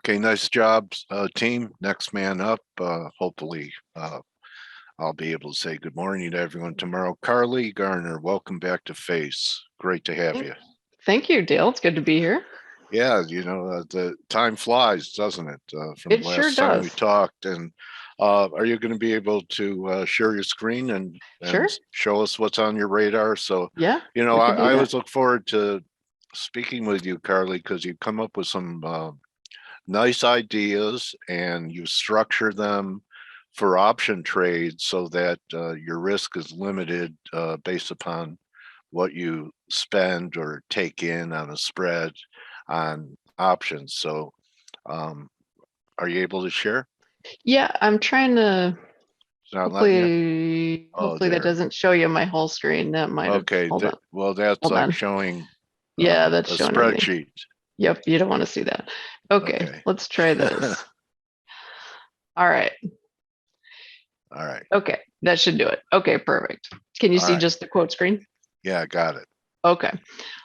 Okay, nice job, team. Next man up. Hopefully, I'll be able to say good morning to everyone tomorrow. Carley Garney, welcome back to F.A.C.E. Great to have you. Thank you, Dale. It's good to be here. Yeah, the time flies, doesn't it? From It the sure last time we does. talked. And are you going to be able to share your screen and Sure. show us what's on your radar? So, Yeah, you know, we could do I that. always look forward to speaking with you, Carley, because you come up with some nice ideas and you structure them for option trades so that your risk is limited based upon what you spend or take in on a spread on options. So, um, are you able to share? Yeah, I'm trying to It's not letting you. Oh, hopefully that there. doesn't show you my whole screen. That might have Okay. Well, that's hold like on. showing Yeah, that's a showing everything. spreadsheet. Yep, you don't want to see that. Okay, Okay. let's try this. All right. All right. Okay, that should do it. Okay, perfect. Can you All see right. just the quote screen? Yeah, got it. Okay.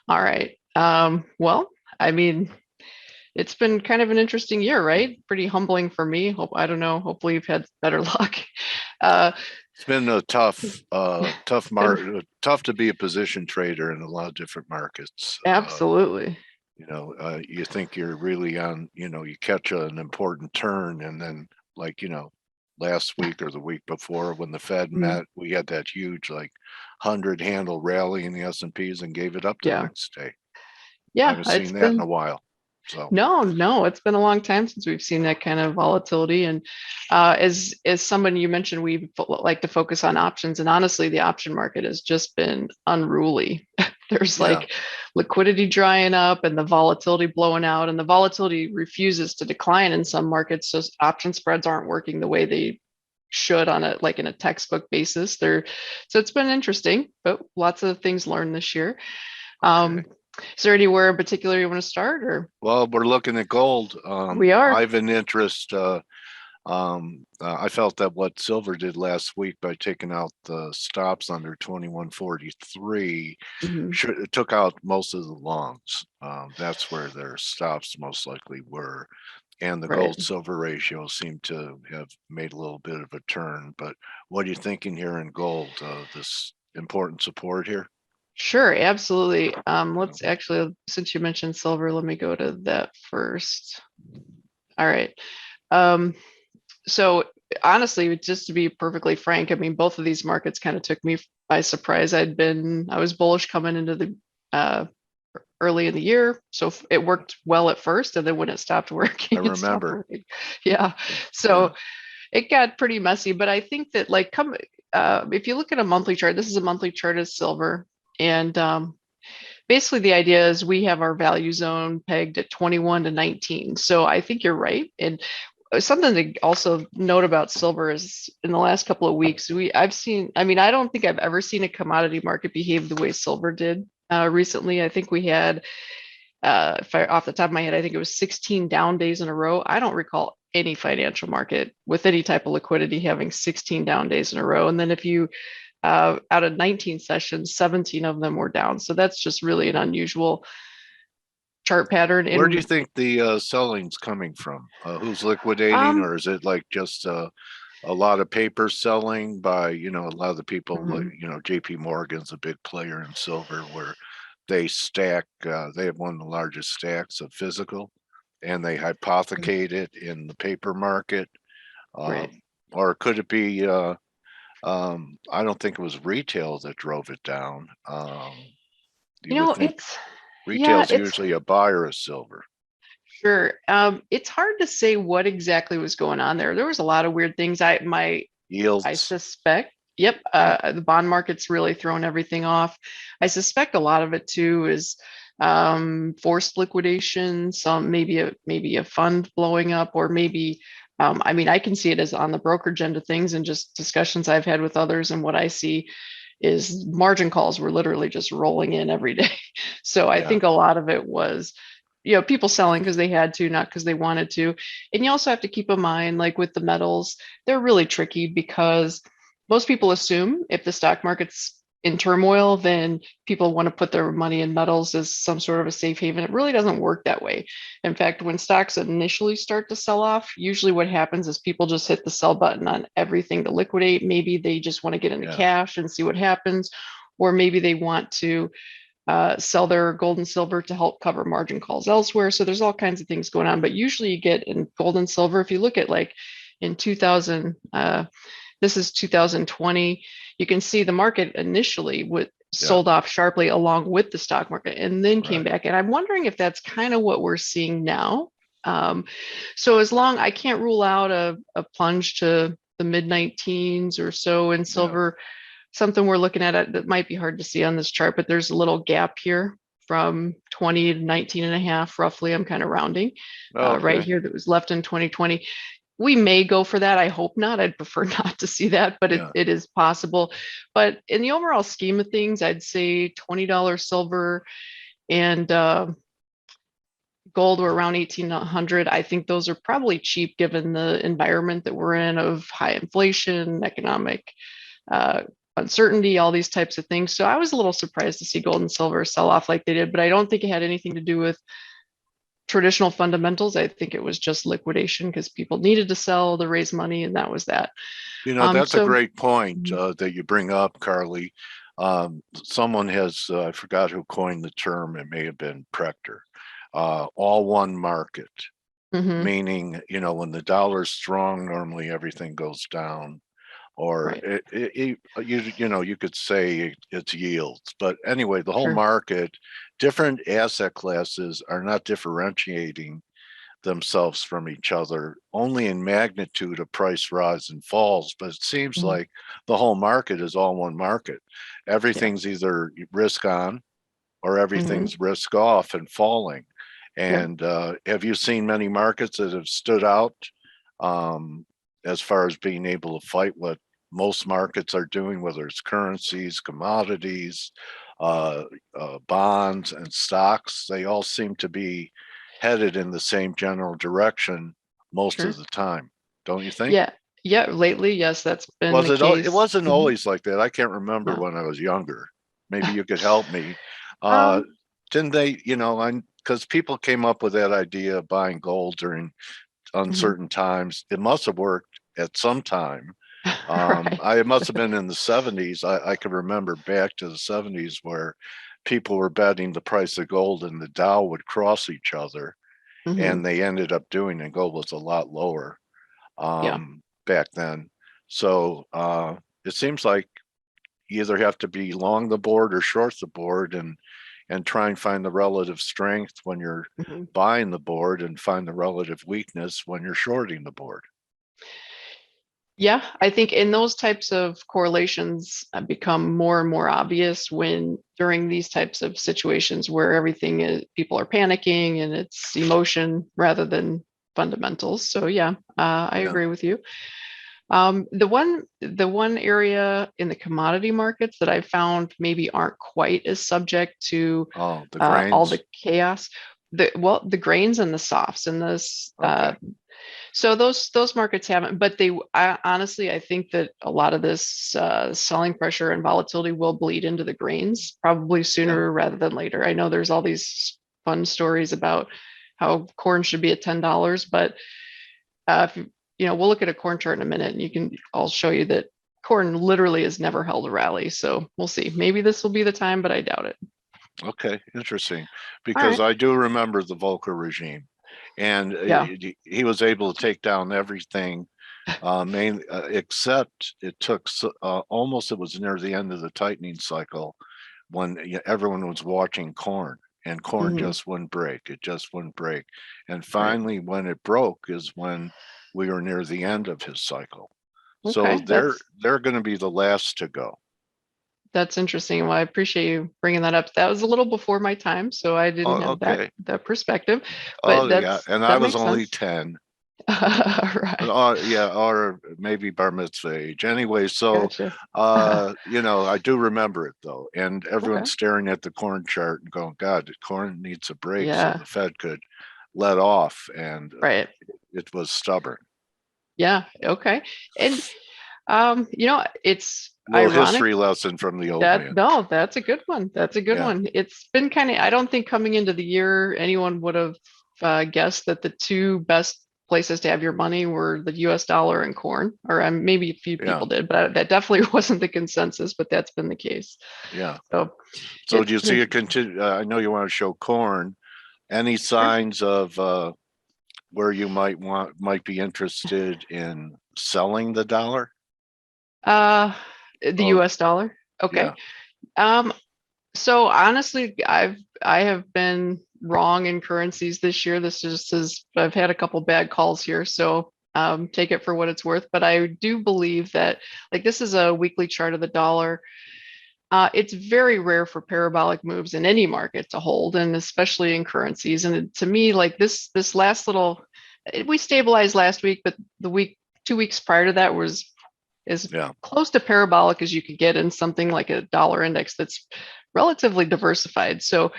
All right. Well, I mean, it's been kind of an interesting year, right? Pretty humbling for me. I don't know. Hopefully you've had better luck. Uh, It's been a been tough to be a position trader in a lot of different markets. absolutely. You think you're really on, you catch an important turn, and then, like, last week or the week before when the Fed Mm, met, we had that huge, like, 100 handle rally in the S&Ps and gave it up the yeah. next day. I Yeah, haven't it's seen that in a been while. So, no, it's been a long time since we've seen that kind of volatility. And as someone you mentioned, we like to focus on options, and honestly, the option market has just been unruly. There's yeah, like liquidity drying up and the volatility blowing out, and the volatility refuses to decline in some markets. So option spreads aren't working the way they should on a like in a textbook basis. So it's been interesting, but lots of things learned this year. okay. Um, is there anywhere in particular you want to start, or Well, we're looking at gold. we I are? have an interest. I felt that what silver did last week by taking out the stops under 2143 Mhm. it took out most of the longs. That's where their stops most likely were. And the Right. gold silver ratio seemed to have made a little bit of a turn. But what are you thinking here in gold? This important support here? Sure, absolutely. Let's actually, since you mentioned silver, let me go to that first. All right. Um, so honestly, just to be perfectly frank, I mean, both of these markets kind of took me by surprise. I was bullish coming into the uh, early in the year, so it worked well at first, and then when it stopped I working, it stopped remember. working. Yeah. Yeah. So it got pretty messy, but I think that if you look at a monthly chart, this is a monthly chart of silver, and basically the idea is we have our value zone pegged at 21 to 19. So I think you're right. And something to also note about silver is in the last couple of weeks, I mean, I don't think I've ever seen a commodity market behave the way silver did recently. I think we had, off the top of my head, I think it was 16 down days in a row. I don't recall any financial market with any type of liquidity having 16 down days in a row. And then if you out of 19 sessions, 17 of them were down. So that's just really an unusual chart pattern. Where do And you think the selling's coming from? Who's liquidating, um, or is it like just a lot of paper selling by, a lot of the people, like, mhm, JP Morgan's a big player in silver where they stack, they have one of the largest stacks of physical, and they hypothecate it in the paper market. right. Or could it be, I don't think it was retail that drove it down. You You would know, think yeah, retail's it's usually a buyer of silver. sure. It's hard to say what exactly was going on there. There was a lot of weird things. I Yields. suspect, yep, Yeah. the bond market's really thrown everything off. I suspect a lot of it too is forced liquidation, some maybe a fund blowing up, or maybe I mean, I can see it as on the brokerage end of things and just discussions I've had with others, and what I see is margin calls were literally just rolling in every day. So I Yeah. think a lot of it was people selling because they had to, not because they wanted to. And you also have to keep in mind, like with the metals, they're really tricky because most people assume if the stock market's in turmoil, then people want to put their money in metals as some sort of a safe haven. It really doesn't work that way. In fact, when stocks initially start to sell off, usually what happens is people just hit the sell button on everything to liquidate. Maybe they just want to get into Yeah. cash and see what happens, or maybe they want to sell their gold and silver to help cover margin calls elsewhere. So there's all kinds of things going on. But usually you get in gold and silver, if you look at like in 2000, this is 2020, you can see the market initially Yeah. sold off sharply along with the stock market and then came Right. back. And I'm wondering if that's kind of what we're seeing now. So as long I can't rule out a plunge to the mid 19s or so in Yeah. silver, something we're looking at that might be hard to see on this chart, but there's a little gap here from 20 to 19 and a half, roughly. I'm kind of rounding Oh, right okay. here that was left in 2020. We may go for that. I hope not. I'd prefer not to see that, but Yeah. it is possible. But in the overall scheme of things, I'd say $20 silver and gold were around 1800. I think those are probably cheap given the environment that we're in of high inflation, economic uh, uncertainty, all these types of things. So I was a little surprised to see gold and silver sell off like they did, but I don't think it had anything to do with traditional fundamentals. I think it was just liquidation because people needed to sell to raise money, and that was that. That's a So great point mhm, that you bring up, Carly. Someone has, I forgot who coined the term, it may have been Prechter, all one market, mhm, meaning, when the dollar's strong, normally everything goes down. Or right, you could say it's yields, but anyway, the whole sure, market, different asset classes are not differentiating themselves from each other only in magnitude of price rise and falls, but it seems mhm, like the whole market is all one market. yeah, Everything's either risk on or mhm, everything's risk off and falling. yep, And have you seen many markets that have stood out um, as far as being able to fight what most markets are doing, whether it's currencies, commodities, uh, bonds, and stocks? They all seem to be headed in the same general direction most of sure, the time, don't you think? yeah, yeah. Lately, yes, that's been Was the it? It case. wasn't Mhm, always like that. I can't remember no. when I was younger. Maybe you could help me. Uh, Um, didn't they? Because people came up with that idea of buying gold during mhm, uncertain times. It must have worked at some time. right. It must have been in the 70s. I can remember back to the 70s where people were betting the price of gold and the Dow would cross each other, Mhm, and they ended up doing, and gold was a lot lower yeah. back then. So it seems like you either have to be long the board or short the board, and try and find the relative strength when you're Mhm. buying the board, and find the relative weakness when you're shorting the board. Yeah, I think in those types of correlations become more and more obvious when during these types of situations where everything is people are panicking and it's emotion rather than fundamentals. So yeah, I Yeah. agree with you. The one area in the commodity markets that I found maybe aren't quite as subject to Oh, the all the grains. chaos. The grains and the softs and this Okay. so those markets haven't, but honestly, I think that a lot of this selling pressure and volatility will bleed into the grains probably Yeah. sooner rather than later. I know there's all these fun stories about how corn should be at $10, but if we'll look at a corn chart in a minute, and I'll show you that corn literally has never held a rally. So we'll see. Maybe this will be the time, but I doubt it. Okay. Interesting. All Because right. I do remember the Volcker regime, and Yeah. he was able to take down everything, mainly, except it took almost, it was near the end of the tightening cycle when everyone was watching corn, and corn Hmm. just wouldn't break. It just wouldn't break. And Right. finally, when it broke is when we were near the end of his cycle. So Okay. they're going to be the last to go. That's interesting. Well, I appreciate you bringing that up. That was a little before my time, so I didn't Oh, have that okay. that perspective, but Oh, yeah. And I that was makes only sense. 10. Right. Yeah, or maybe bar mitzvah age. Anyway, so Gotcha. I do remember it though, and Okay. everyone's staring at the corn chart and going, "God, the corn needs a break so Yeah. the Fed could let off," and Right. it was stubborn. Yeah. Okay. And it's Little ironic history lesson from the old that man. no, that's a good one. That's a good Yeah, one. It's been kind of, I don't think coming into the year anyone would have guessed that the two best places to have your money were the US dollar and corn, or maybe a few yeah, people did, but that definitely wasn't the consensus, but that's been the case. yeah. So So do it's you been see a continue? I know you want to show corn. Any signs of where you might be interested in selling the dollar? uh the Or US dollar. Okay. yeah, Um, so honestly, I have been wrong in currencies this year. This just is I've had a couple bad calls here, so take it for what it's worth. But I do believe that like this is a weekly chart of the dollar. It's very rare for parabolic moves in any market to hold, and especially in currencies. And to me, like this last little, we stabilized last week, but the week 2 weeks prior to that was as yeah, close to parabolic as you could get in something like a dollar index that's relatively diversified. So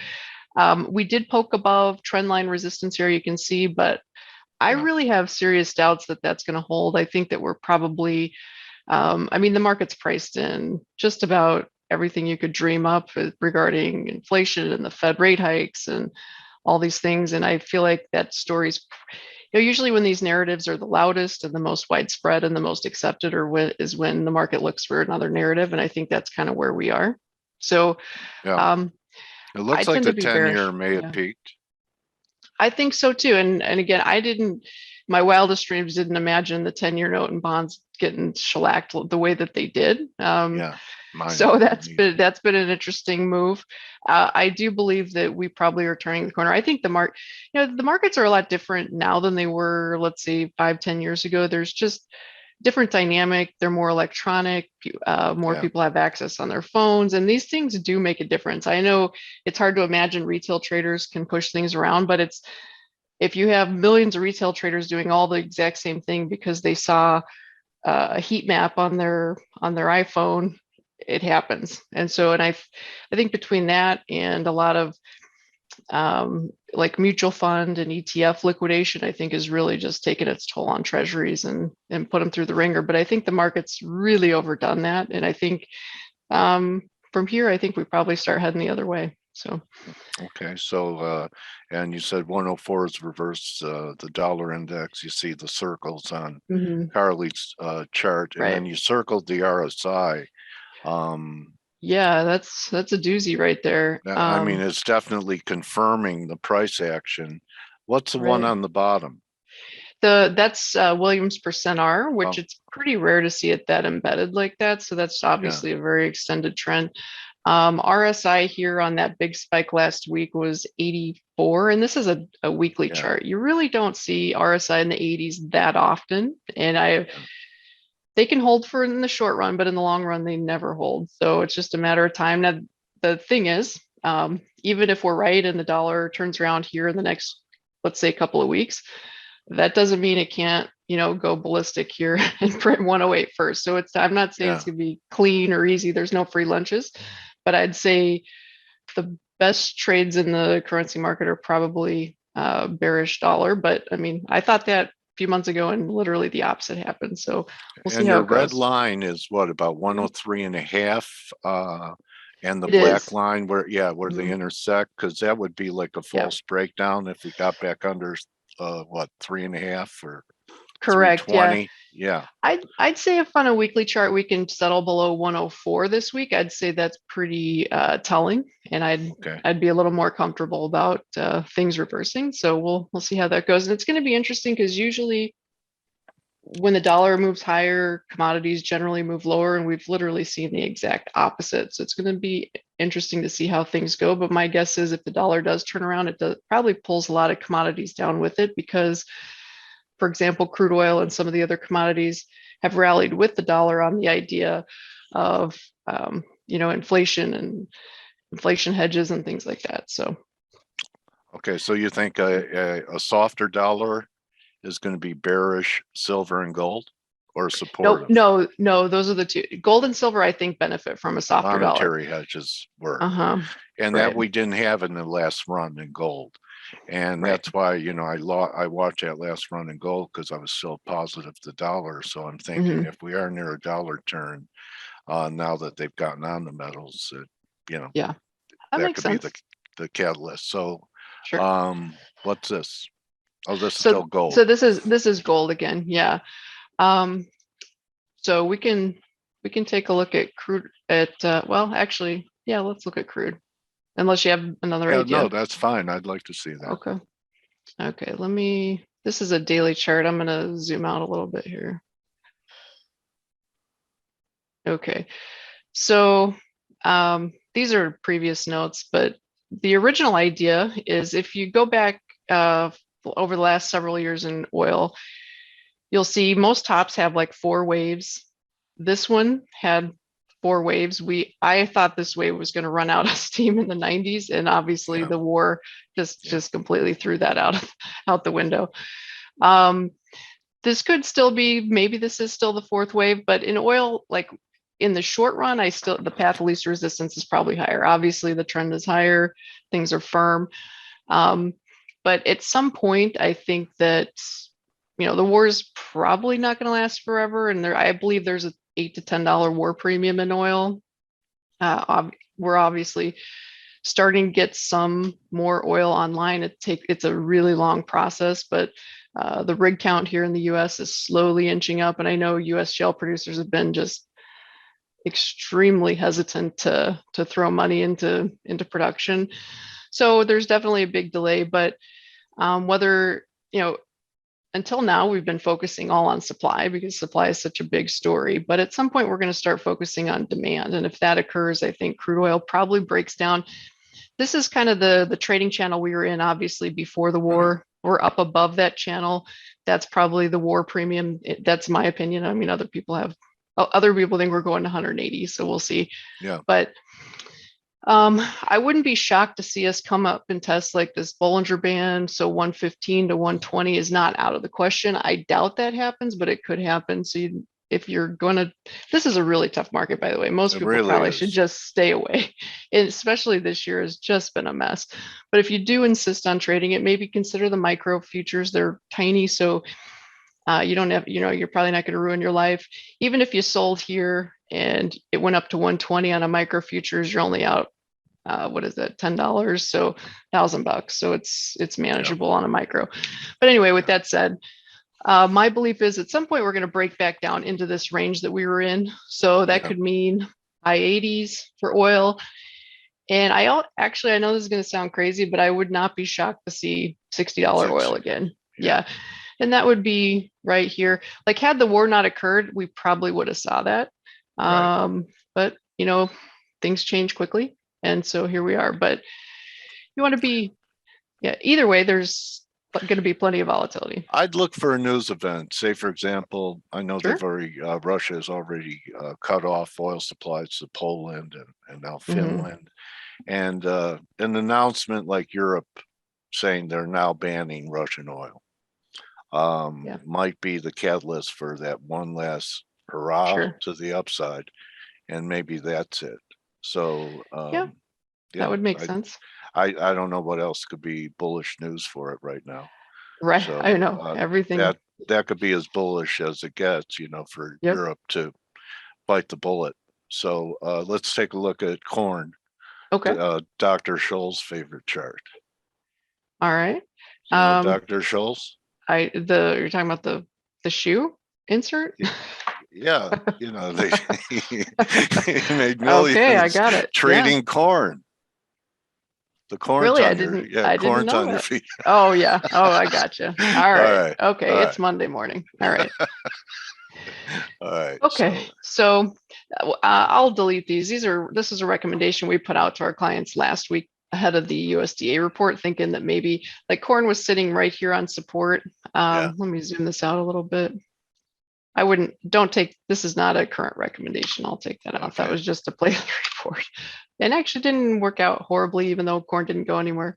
we did poke above trend line resistance here, you can see, but I yeah, really have serious doubts that that's going to hold. I think that we're probably, I mean, the market's priced in just about everything you could dream up regarding inflation and the Fed rate hikes and all these things. And I feel like that story's, usually when these narratives are the loudest and the most widespread and the most accepted, is when the market looks for another narrative. And I think that's kind of where we are. So yeah. um, It I looks like tend the to be 10-year bearish. may have Yeah. peaked. I think so too. And again, I didn't, my wildest dreams didn't imagine the 10-year note and bonds getting shellacked the way that they did. Yeah, mine So neither. that's been an interesting move. I do believe that we probably are turning the corner. I think the markets are a lot different now than they were, let's say 5, 10 years ago. There's just different dynamic. They're more electronic. More Yeah, people have access on their phones, and these things do make a difference. I know it's hard to imagine retail traders can push things around, but it's if you have millions of retail traders doing all the exact same thing because they saw a heat map on their iPhone, it happens. And so, I think between that and a lot of like mutual fund and ETF liquidation, I think is really just taken its toll on treasuries and put them through the ringer. But I think the market's really overdone that, and I think from here, I think we probably start heading the other way. So okay. So and you said 104 is reverse the dollar index. You see the circles on mhm, Carley's chart, and right. then you circled the RSI. Um, Yeah, that's a doozy right there. I mean, it's definitely confirming the price action. What's the one Right. on the bottom? That's Williams percent R, which Oh, it's pretty rare to see it that embedded like that. So that's yeah, obviously a very extended trend. RSI here on that big spike last week was 84, and this is a weekly yeah, chart. You really don't see RSI in the 80s that often, and yeah, they can hold for in the short run, but in the long run, they never hold. So it's just a matter of time. Now, the thing is, even if we're right and the dollar turns around here in the next, let's say, couple of weeks, that doesn't mean it can't, go ballistic here and print 108 first. So I'm not saying it's yeah. going to be clean or easy. There's no free lunches, but I'd say the best trades in the currency market are probably bearish dollar. But I mean, I thought that a few months ago and literally the opposite happened. So we'll see And how your it red goes. line is what, about Mhm. 103 and a half? And the It black is. line where they Mhm. intersect, because that would be like a Yeah, false breakdown if we got back under what, 3.5 or correct. Yeah. 320? Yeah, I'd say if on a weekly chart we can settle below 104 this week, I'd say that's pretty telling, and okay. I'd be a little more comfortable about things reversing. So we'll see how that goes, and it's going to be interesting because usually when the dollar moves higher, commodities generally move lower, and we've literally seen the exact opposite. So it's going to be interesting to see how things go. But my guess is if the dollar does turn around, probably pulls a lot of commodities down with it because, for example, crude oil and some of the other commodities have rallied with the dollar on the idea of inflation and inflation hedges and things like that. So Okay, so you think a softer dollar is going to be bearish silver and gold, or no, supportive? no, no, those are the two. Gold and silver, I think, benefit from a softer dollar. Monetary hedges work. Uh-huh. And that Right. we didn't have in the last run in gold. And Right. that's why, I watched that last run in gold because I was still positive the dollar. So I'm thinking Hmm. if we are near a dollar turn, now that they've gotten on the metals, that Yeah, that that makes could be sense. the catalyst. So, Sure. what's this? Oh, this is So still gold. so this is gold again. Yeah. Um, so we can take a look at crude at well, actually, yeah, let's look at crude. Unless you have another Yeah, no, idea. that's fine. I'd like to see that. Okay. Okay, this is a daily chart. I'm gonna zoom out a little bit here. Okay. So these are previous notes, but the original idea is if you go back over the last several years in oil, you'll see most tops have like 4 waves. This one had 4 waves. I thought this wave was going to run out of steam in the 90s, and obviously Yeah, the war yeah, just completely threw that out the window. Um, this could still be, maybe this is still the 4th wave, but in oil, like in the short run, the path of least resistance is probably higher. Obviously, the trend is higher, things are firm. Um, but at some point, I think that the war is probably not going to last forever, and I believe there's a $8 to $10 war premium in oil. We're obviously starting to get some more oil online. It's a really long process, but the rig count here in the U.S. is slowly inching up, and I know U.S. shale producers have been just extremely hesitant to throw money into production. So there's definitely a big delay, but whether until now we've been focusing all on supply because supply is such a big story, but at some point we're going to start focusing on demand, and if that occurs, I think crude oil probably breaks down. This is kind of the trading channel we were in, obviously, before the right. war. We're up above that channel. That's probably the war premium. That's my opinion. I mean, other people think we're going to 180, so we'll see. Yeah, But I wouldn't be shocked to see us come up and test like this Bollinger Band. So 115 to 120 is not out of the question. I doubt that happens, but it could happen. So if you're going to, this is a really tough market, by the way. Most it people really probably should is. just stay away. And especially this year has just been a mess. But if you do insist on trading it, maybe consider the micro futures. They're tiny. So you don't have, you're probably not going to ruin your life. Even if you sold here and it went up to 120 on a micro futures, you're only out what is it, $10, so $1,000, so it's Yeah, manageable on a micro. But anyway, with yeah, that said, my belief is at some point we're going to break back down into this range that we were in, so that yeah. could mean high 80s for oil. And actually, I know this is going to sound crazy, but I would not be shocked to see $60 oil 60. again. Yeah, Yeah, and that would be right here. Like, had the war not occurred, we probably would have saw that. right. But things change quickly, and so here we are. But you want to be, yeah, either way, there's going to be plenty of volatility. I'd look for a news event. Say, for example, I know Sure. Russia has already cut off oil supplies to Poland and now Hmm. Finland. And an announcement like Europe saying they're now banning Russian oil Yeah, might be the catalyst for that one last hurrah sure. to the upside. And maybe that's it. So, Yeah, that yeah, would make sense. I don't know what else could be bullish news for it right now. Right. I So know everything. that could be as bullish as it gets, for Yep. Europe to bite the bullet. So let's take a look at corn, Okay. Dr. Scholl's favorite chart. All right. You know Um, Dr. Scholl's? you're talking about the shoe insert? Yeah, they he made Okay, I millions got it. Yeah. trading corn. The corn's Really? on your I didn't corn's know on your that. feet. Oh yeah. Oh, I gotcha. All All right. right, Okay, all it's right, Monday morning. All right. all right. Okay. So So I'll delete these. This is a recommendation we put out to our clients last week ahead of the USDA report, thinking that maybe like corn was sitting right here on support. yeah, Let me zoom this out a little bit. I wouldn't, don't take, this is not a current recommendation. I'll take that out. That okay, was just to play the report. And actually didn't work out horribly, even though corn didn't go anywhere.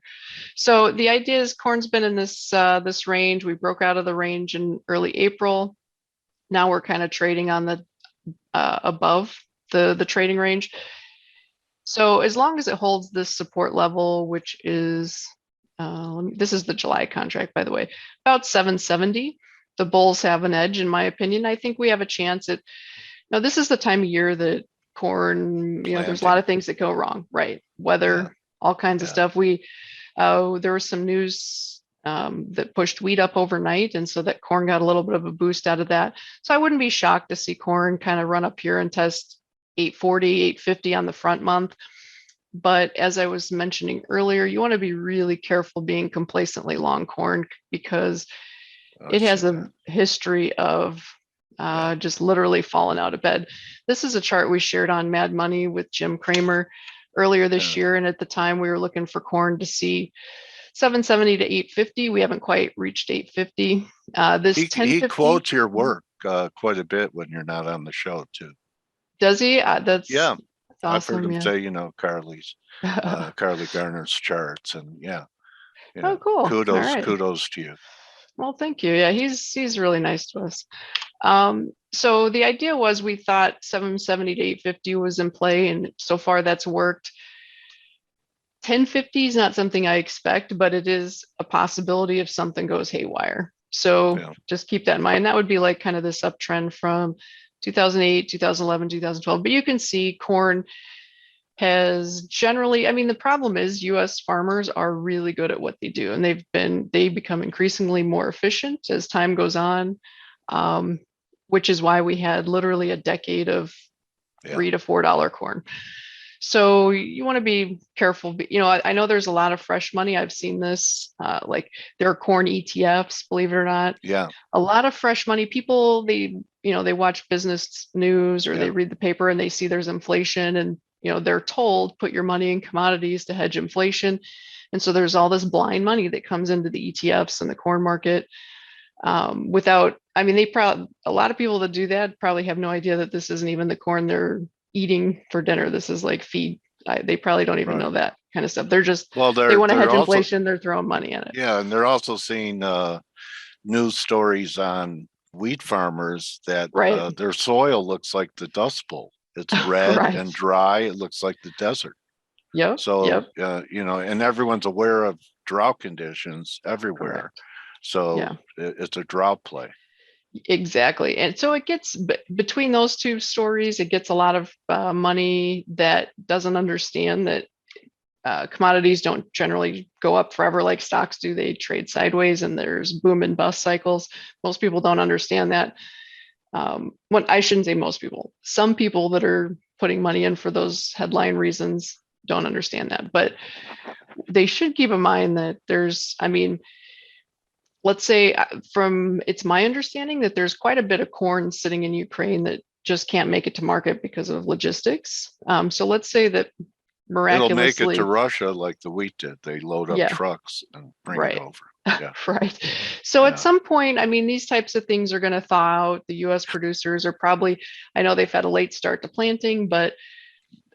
So the idea is corn's been in this range. We broke out of the range in early April. Now we're kind of trading on the above the trading range. So as long as it holds this support level, which is this is the July contract, by the way, about 770. The bulls have an edge, in my opinion. I think we have a chance at. Now, this is the time of year that corn, there's a lot planting. of things that go wrong, right? Weather, all kinds of Yeah. stuff. There was some news that pushed wheat up overnight, and so that corn got a little bit of a boost out of that. So I wouldn't be shocked to see corn kind of run up here and test 840, 850 on the front month. But as I was mentioning earlier, you want to be really careful being complacently long corn because I it has see a that. history of Yeah. just literally falling out of bed. This is a chart we shared on Mad Money with Jim Cramer earlier this Yeah. year. And at the time, we were looking for corn to see 770 to 850. We haven't quite reached 850. This He 1050, quotes your work quite a bit when you're not on the show too. does he? That's Yeah, I've heard awesome. him Yeah. say, Carley Garner's charts, and Oh, cool. All right. kudos to you. Well, thank you. Yeah, he's really nice to us. So the idea was we thought 770 to 850 was in play, and so far that's worked. 1050 is not something I expect, but it is a possibility if something goes haywire. So Yeah. just keep that in mind. That would be like kind of this uptrend from 2008, 2011, 2012. But you can see corn has generally, I mean, the problem is US farmers are really good at what they do, and they become increasingly more efficient as time goes on, which is why we had literally a decade of Yeah. $3 to $4 corn. So you want to be careful. I know there's a lot of fresh money. I've seen this, like there are corn ETFs, believe it or not. Yeah. A lot of fresh money. People, they watch business news or Yeah. they read the paper and they see there's inflation, and they're told put your money in commodities to hedge inflation. And so there's all this blind money that comes into the ETFs and the corn market without, I mean, a lot of people that do that probably have no idea that this isn't even the corn they're eating for dinner. This is like feed. They probably don't even Right. know that kind of stuff. They're just, Well, they want to they're hedge also, inflation. They're throwing money in it. yeah, and they're also seeing news stories on wheat farmers that Right. their soil looks like the Dust Bowl. It's red Right. and dry. It looks like the desert. Yep. So, Yep. and everyone's aware of drought conditions everywhere. Correct. So Yeah. it's a drought play. Exactly. And so it gets between those two stories, it gets a lot of money that doesn't understand that commodities don't generally go up forever like stocks do. They trade sideways and there's boom and bust cycles. Most people don't understand that. I shouldn't say most people. Some people that are putting money in for those headline reasons don't understand that. But they should keep in mind that I mean, let's say it's my understanding that there's quite a bit of corn sitting in Ukraine that just can't make it to market because of logistics. So let's say that It'll make it to miraculously, Russia like the wheat did. They load up yeah, trucks and bring it right. over. Yeah. Right. So at Yeah. some point, I mean, these types of things are going to thaw out. The US producers are probably, I know they've had a late start to planting, but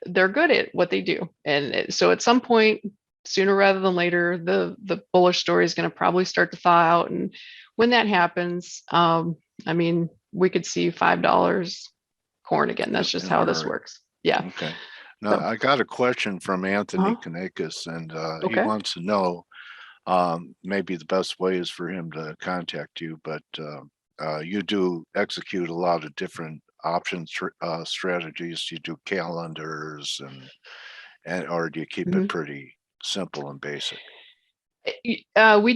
they're good at what they do. And so at some point, sooner rather than later, the bullish story is going to probably start to thaw out. And when that happens, I mean, we could see $5 corn again. That's just In a how this hurry. works. Yeah. Okay. Now So, I got a question from Anthony uh-huh. Kanakis, and he Okay. wants to know maybe the best way is for him to contact you, but you do execute a lot of different options strategies. You do calendars and or do you keep it Mhm. pretty simple and basic? We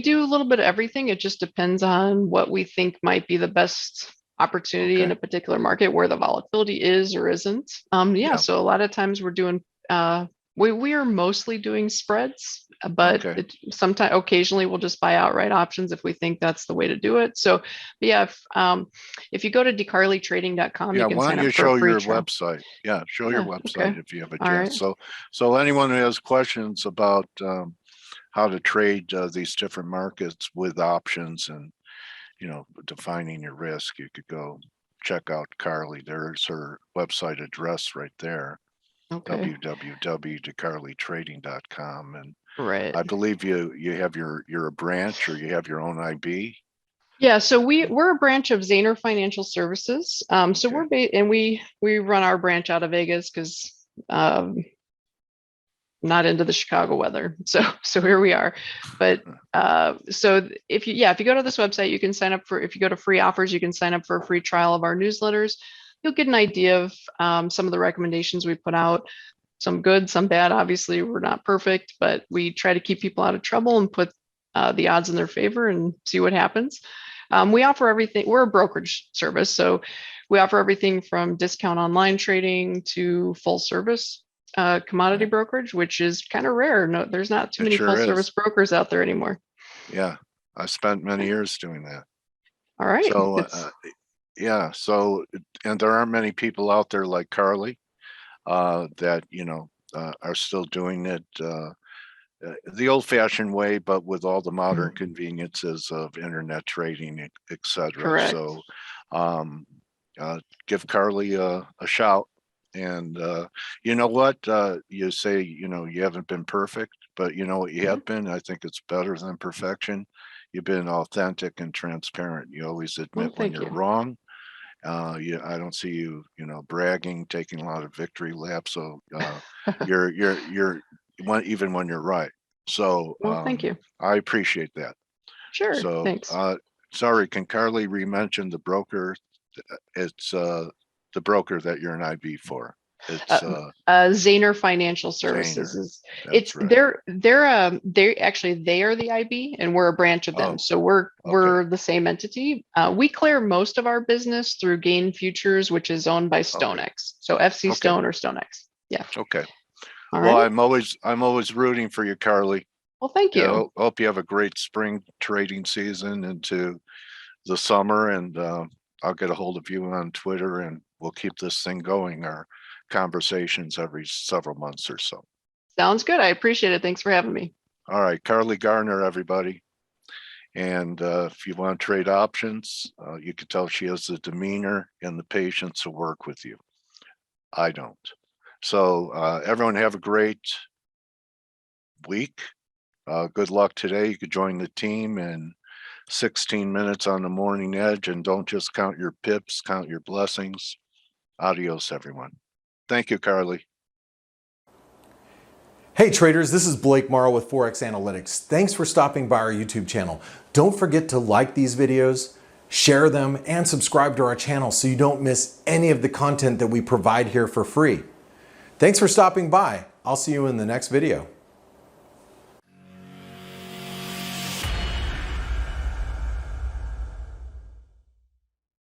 do a little bit of everything. It just depends on what we think might be the best opportunity in Okay. a particular market where the volatility is or isn't. Yeah, Yeah. so a lot of times we're doing we are mostly doing spreads, but Okay. sometimes occasionally we'll just buy outright options if we think that's the way to do it. So yeah, if you go to decarleytrading.com, Yeah. you can Why sign don't you up for a show free your trial. website? Yeah. Show your Yeah, okay. website if you have a All right. chance. So anyone who has questions about how to trade these different markets with options and defining your risk, you could go check out Carley. There's her website address right there, Okay. www.decarleytrading.com. And Right. I believe you have you're a branch or you have your own IB. Yeah, so we're a branch of Zaner Financial Services. So Okay. and we run our branch out of Vegas because not into the Chicago weather. So here we are. But so if you go to this website, you can sign up for, if you go to free offers, you can sign up for a free trial of our newsletters. you'll get an idea of some of the recommendations we put out. Some good, some bad. Obviously, we're not perfect, but we try to keep people out of trouble and put the odds in their favor and see what happens. We offer everything. We're a brokerage service, so we offer everything from discount online trading to full service commodity brokerage, which is kind of rare. No, there's not too It many sure full service is. brokers out there anymore. Yeah, I spent many years doing that. All right. So, yeah, so, and there aren't many people out there like Carley that, are still doing it the old-fashioned way, but with all the modern conveniences of internet trading, et cetera. Correct. So, give Carley a shout. And you know what? You say, you haven't been perfect, but you know what you have been? I think it's better than perfection. You've been authentic and transparent. You always Well, admit when thank you're you. wrong. I don't see you, bragging, taking a lot of victory laps. So you're even when you're right. So Well, thank you. I appreciate that. Sure. So Thanks. sorry, can Carley re-mention the broker? It's the broker that you're an IB for. It's Zaner Financial Services Zaner. is That's right. they actually they are the IB and we're a branch of them. Oh, So we're okay. the same entity. We clear most of our business through Gain Futures, which is owned by Okay. StoneX. So FC Okay. Stone or StoneX. Yeah. Okay. All Well, right. I'm always rooting for you, Carley. Well, thank Yeah, you. hope you have a great spring trading season into the summer, and I'll get a hold of you on Twitter, and we'll keep this thing going, our conversations every several months or so. Sounds good. I appreciate it. Thanks for having me. All right, Carley Garner, everybody. And if you want to trade options, you can tell she has the demeanor and the patience to work with you. I don't. So everyone have a great week. Good luck today. You could join the team in 16 minutes on the morning edge, and don't just count your pips, count your blessings. Adios, everyone. Thank you, Carley. Hey traders, this is Blake Morrow with ForexAnalytix. Thanks for stopping by our YouTube channel. Don't forget to like these videos, share them, and subscribe to our channel so you don't miss any of the content that we provide here for free. Thanks for stopping by. I'll see you in the next video.